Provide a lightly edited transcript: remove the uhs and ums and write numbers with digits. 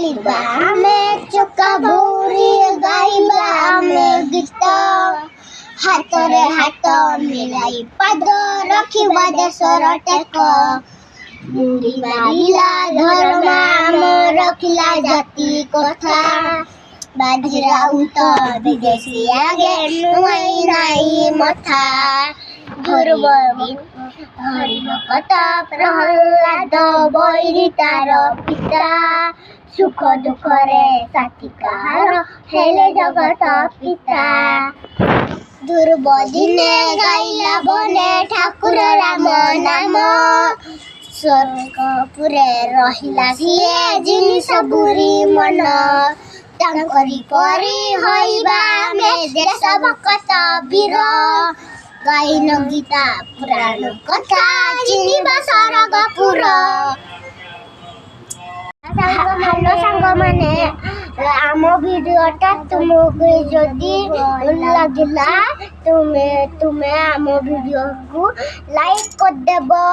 खेलिबा आमे चका भौरी गाइबा आमे गीत हातरे हात मिलाई पाद रखिबा देशर टेक मुड़ी मारिला धर्म आम रखिला जाति कथा बाजीराउत विदेशी आगे नुआई नाई मथा ध्रुव हरिभक्त प्रहलाद बैरी तार पिता सुख दुख रे साथी कहार हेले जगत पिता ध्रुव दिने गाइला बने ठाकुर राम नाम स्वर्गपुरे रहिला सिए जिनिस बुरी मन तांकरी परी होइबा मे देश भक्त वीर गाइन गीता पुराण कथा जिनिबा सरगपुर हेलो सांग माने आम भिडियोटा तुमको जदि लगिला तुमे आम भिडियो को लाइक कर देबो।